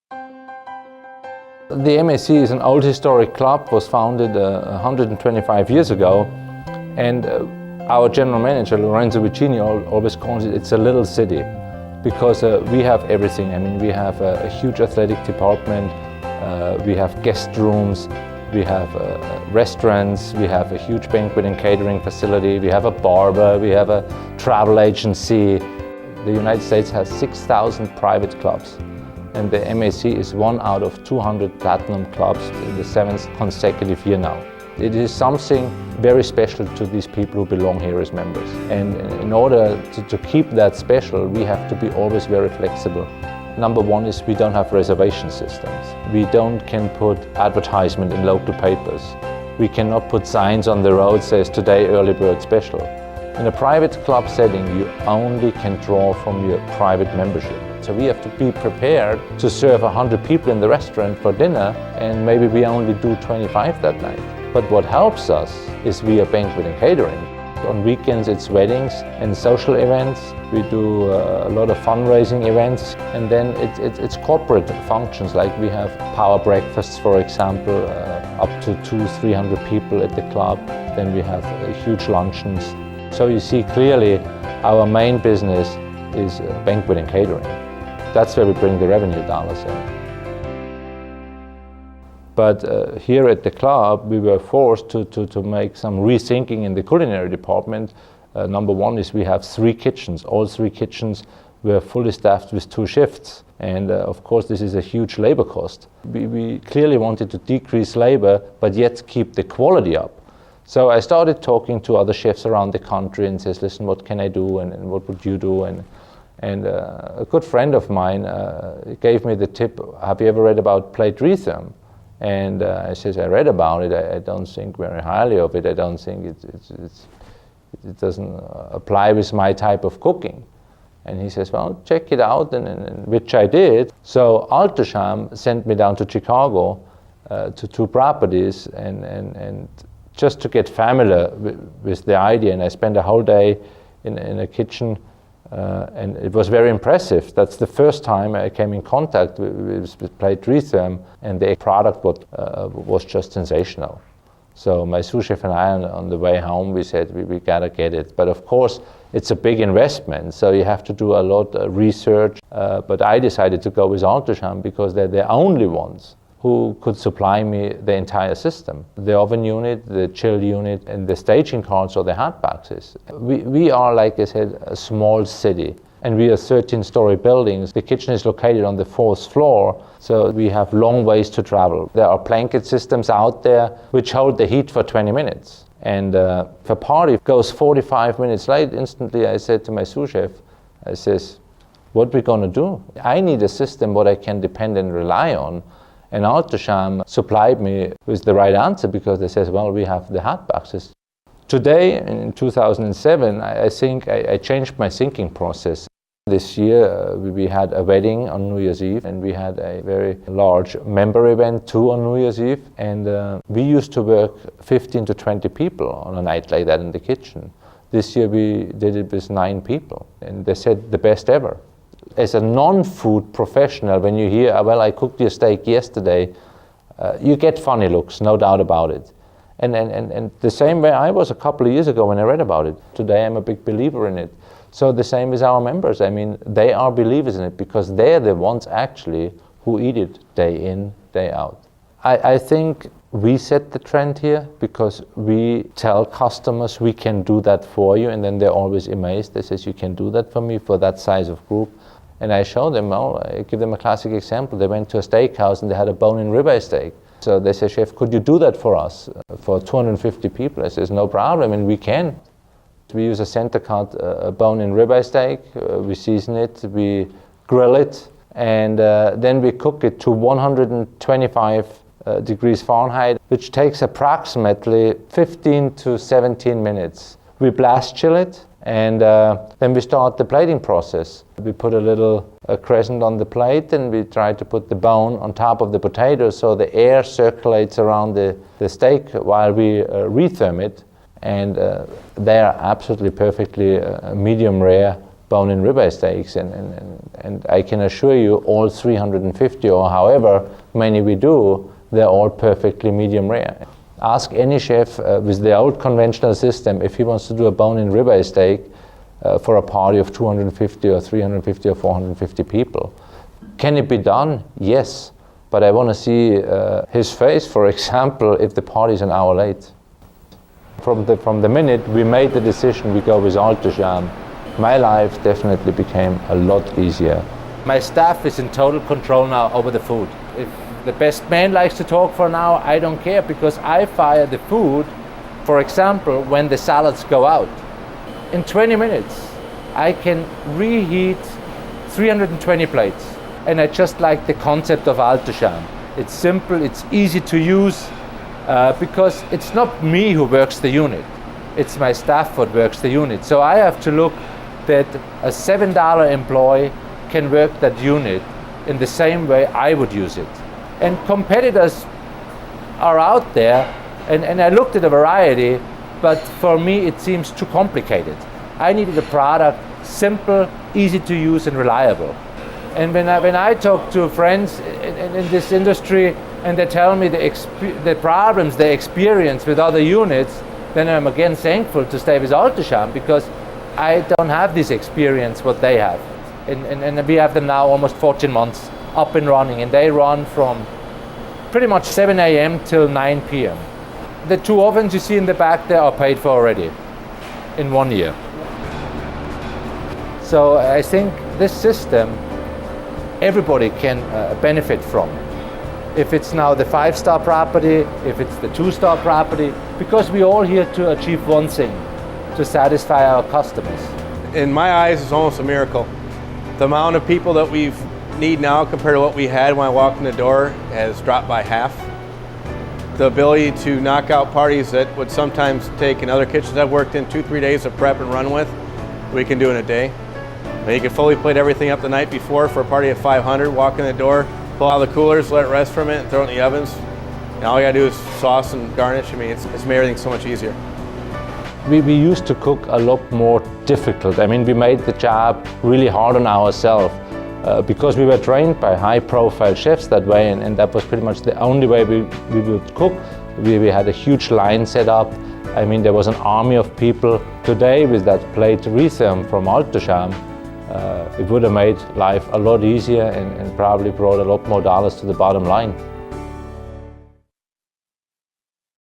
The MAC is an old historic club, was founded 125 years ago, and our general manager, Lorenzo Vicini, always calls it's a little city, because we have everything. I mean, we have a huge athletic department, we have guest rooms, we have restaurants, we have a huge banquet and catering facility, we have a barber, we have a travel agency. The United States has 6,000 private clubs, and the MAC is 1 out of 200 platinum clubs in the 7th consecutive year now. It is something very special to these people who belong here as members. And in order to keep that special, we have to be always very flexible. Number one is we don't have reservation systems. We can put advertisement in local papers. We cannot put signs on the road says today early bird special. In a private club setting, you only can draw from your private membership. So we have to be prepared to serve 100 people in the restaurant for dinner, and maybe we only do 25 that night. But what helps us is via banquet and catering. On weekends it's weddings and social events. We do a lot of fundraising events, and then it's corporate functions, like we have power breakfasts, for example, up to 200-300 people at the club. Then we have huge luncheons. So you see clearly our main business is banquet and catering. That's where we bring the revenue dollars in. But here at the club, we were forced to make some rethinking in the culinary department. Number one is we have 3 kitchens. All 3 kitchens were fully staffed with 2 shifts. And of course, this is a huge labor cost. We clearly wanted to decrease labor, but yet keep the quality up. So I started talking to other chefs around the country and says, listen, what can I do and what would you do? And a good friend of mine gave me the tip, have you ever read about plate rhythm? And I says, I read about it. I don't think very highly of it. I don't think it doesn't apply with my type of cooking. And he says, well, check it out, and which I did. So Altoshaam sent me down to Chicago to 2 properties and just to get familiar with the idea. And I spent a whole day in a kitchen, and it was very impressive. That's the first time I came in contact with plate rhythm, and the product was just sensational. So my sous chef and I, on the way home, we said we gotta get it. But of course, it's a big investment, so you have to do a lot of research. But I decided to go with Altoshaam because they're the only ones who could supply me the entire system. The oven unit, the chill unit, and the staging carts or the hot boxes. We are, like I said, a small city, and we are 13-story buildings. The kitchen is located on the 4th floor, so we have long ways to travel. There are blanket systems out there which hold the heat for 20 minutes. And if a party goes 45 minutes late, instantly I said to my sous chef, I says, what are we gonna do? I need a system what I can depend and rely on. And Altoshaam supplied me with the right answer, because they says, well, we have the hot boxes. Today, in 2007, I think I changed my thinking process. This year, we had a wedding on New Year's Eve, and we had a very large member event too on New Year's Eve. And we used to work 15 to 20 people on a night like that in the kitchen. This year, we did it with 9 people, and they said the best ever. As a non-food professional, when you hear, well, I cooked your steak yesterday, you get funny looks, no doubt about it. And the same way I was a couple of years ago when I read about it. Today I'm a big believer in it. So the same with our members. I mean, they are believers in it because they're the ones actually who eat it day in, day out. I think we set the trend here because we tell customers we can do that for you, and then they're always amazed. They say, you can do that for me for that size of group. And I show them, well, I give them a classic example. They went to a steakhouse and they had a bone-in ribeye steak. So they say, chef, could you do that for us for 250 people? I says, no problem, and we can. We use a center cut bone-in ribeye steak. We season it, we grill it, and then we cook it to 125 degrees Fahrenheit, which takes approximately 15 to 17 minutes. We blast chill it, and then we start the plating process. We put a little crescent on the plate, and we try to put the bone on top of the potato so the air circulates around the steak while we retherm it. And they are absolutely perfectly medium rare bone-in ribeye steaks, and I can assure you all 350 or however many we do, they're all perfectly medium rare. Ask any chef with the old conventional system if he wants to do a bone-in ribeye steak for a party of 250 or 350 or 450 people. Can it be done? Yes, but I want to see his face, for example, if the party is an hour late. From the minute we made the decision we go with altoshaam, my life definitely became a lot easier. My staff is in total control now over the food. If the best man likes to talk for an hour, I don't care, because I fire the food, for example, when the salads go out. In 20 minutes, I can reheat 320 plates. And I just like the concept of altoshaam. It's simple, it's easy to use, because it's not me who works the unit. It's my staff who works the unit. So I have to look that a $7 employee can work that unit in the same way I would use it. And competitors are out there, and I looked at a variety, but for me it seems too complicated. I needed a product simple, easy to use, and reliable. And when I talk to friends in this industry and they tell me the problems they experience with other units, then I'm again thankful to stay with altoshaam, because I don't have this experience what they have. And we have them now almost 14 months up and running, and they run from pretty much 7 a.m. till 9 p.m. The 2 ovens you see in the back there are paid for already in 1 year. So I think this system everybody can benefit from. If it's now the 5-star property, if it's the 2-star property, because we're all here to achieve one thing, to satisfy our customers. In my eyes, it's almost a miracle. The amount of people that we need now compared to what we had when I walked in the door has dropped by half. The ability to knock out parties that would sometimes take in other kitchens I've worked in 2-3 days of prep and run with, we can do in a day. And you can fully plate everything up the night before for a party of 500, walk in the door, pull out the coolers, let it rest for a minute, and throw it in the ovens. And all you gotta do is sauce and garnish. I mean, it's made everything so much easier. We used to cook a lot more difficult. I mean, we made the job really hard on ourselves because we were trained by high-profile chefs that way, and that was pretty much the only way we would cook. We had a huge line set up. I mean, there was an army of people. Today, with that plate rhythm from altoshaam, it would have made life a lot easier and probably brought a lot more dollars to the bottom line.